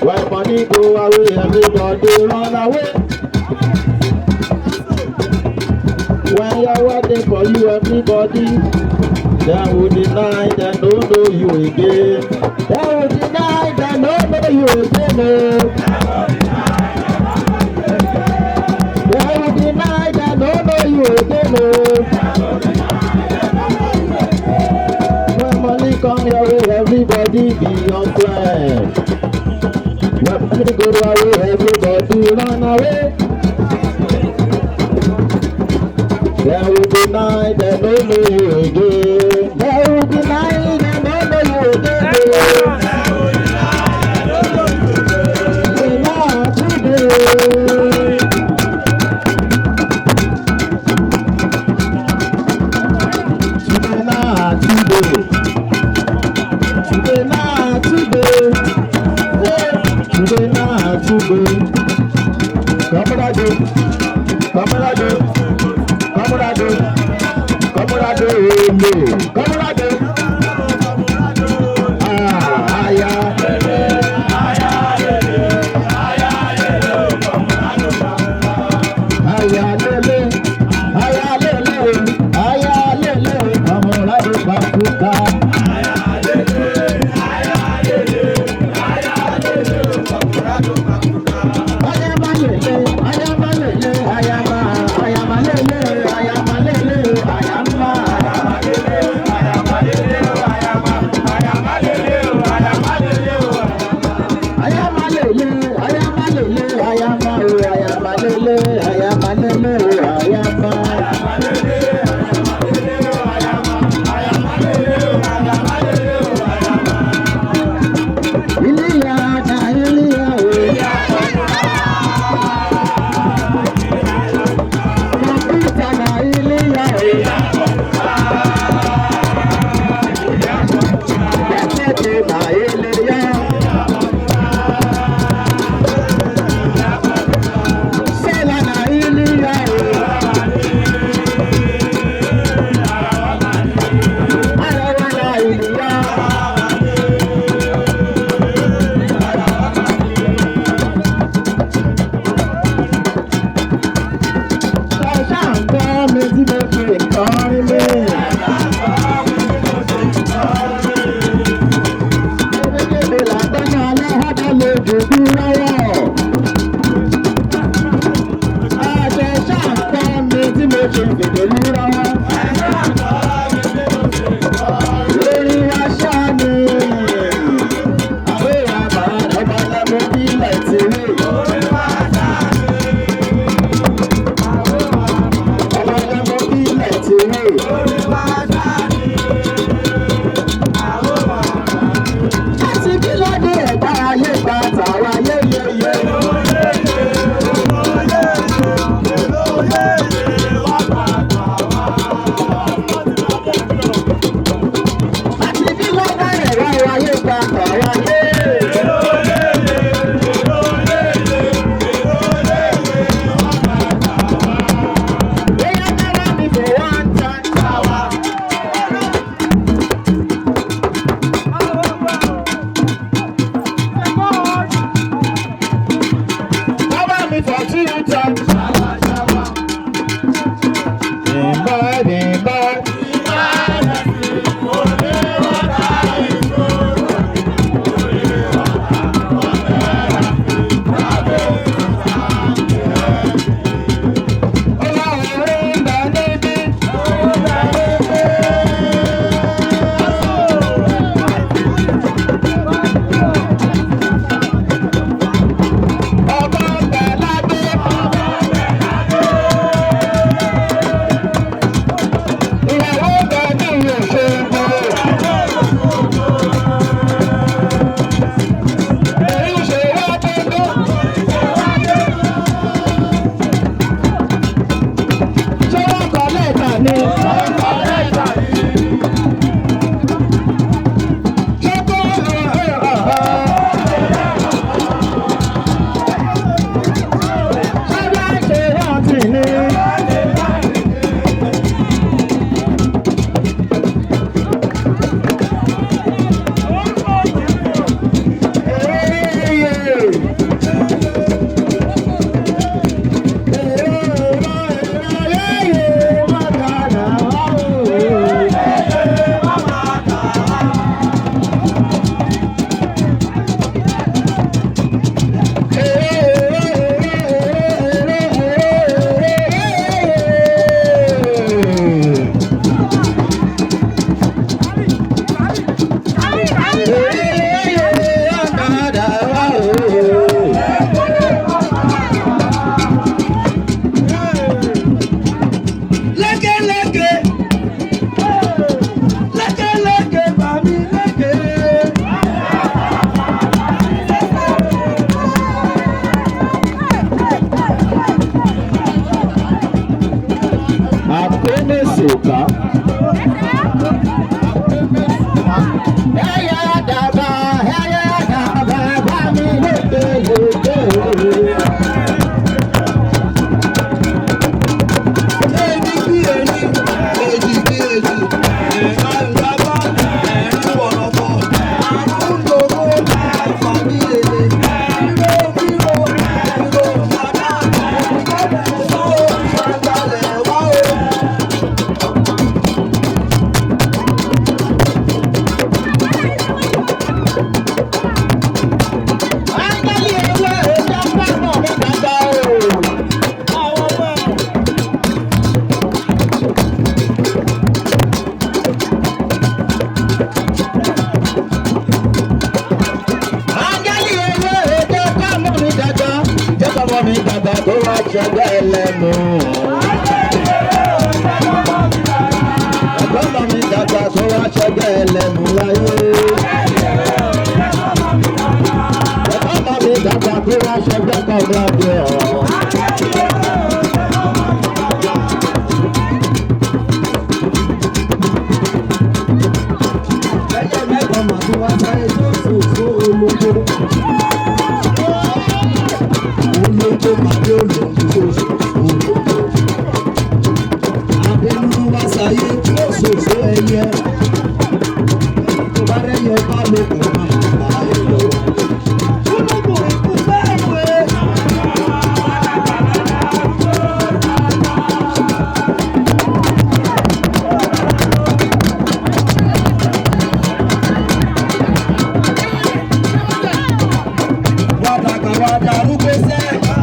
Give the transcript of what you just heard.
When money go away, everybody run away. When you're waiting for you, everybody, they will deny, they don't know you again. They will deny, they don't know you again. They will deny, they don't know you again. When money come your way, everybody be your friend. When money go away, everybody run away. They will deny, they don't know you again. They will deny, they don't know you again. ká. Ẹyẹ àdàbà bá mi lókè lókè. Èjì kí èjì, èjì kí èjì, ẹ̀ka ìgbàgbọ́, ẹ̀rín wọ̀rọ̀kọ̀, àrùn lòró, ẹ̀fà bí èlé, ìró bíró, ìró màdá, ìgbàgbọ́ sọ́wọ́, ìgbàlẹ̀ wá o. Ángẹ́lì ewé ẹja pápọ̀ mi dàgbà o. Ángẹ́lì ewé ẹja pápọ̀ mi dàgbà. Jẹ́ kọ́mọ mi dàgbà tó wá ṣẹgbẹ́ ẹlẹ́nu. Kọ́mọ mi dàgbà tó wá ṣẹgbẹ́ ẹlẹ́nu láyé. Kọ́mọ mi dàgbà tó wá ṣẹgbẹ́ kọ̀ọ̀mọ́dé ọ̀. Ẹyẹ mẹ́kan mà tó wá sáyé tó sòfò olóko. Olóko màdé olóko tó sòfò olóko. Abẹ́nú wá sáyé tó sòfò ẹyẹ. Tó bá rẹ́yẹ bá lóko máa bá ẹ lọ. Olóko ikú bẹ́ẹ̀ wé. Wàdàgbà wàdà arúgbó sẹ́.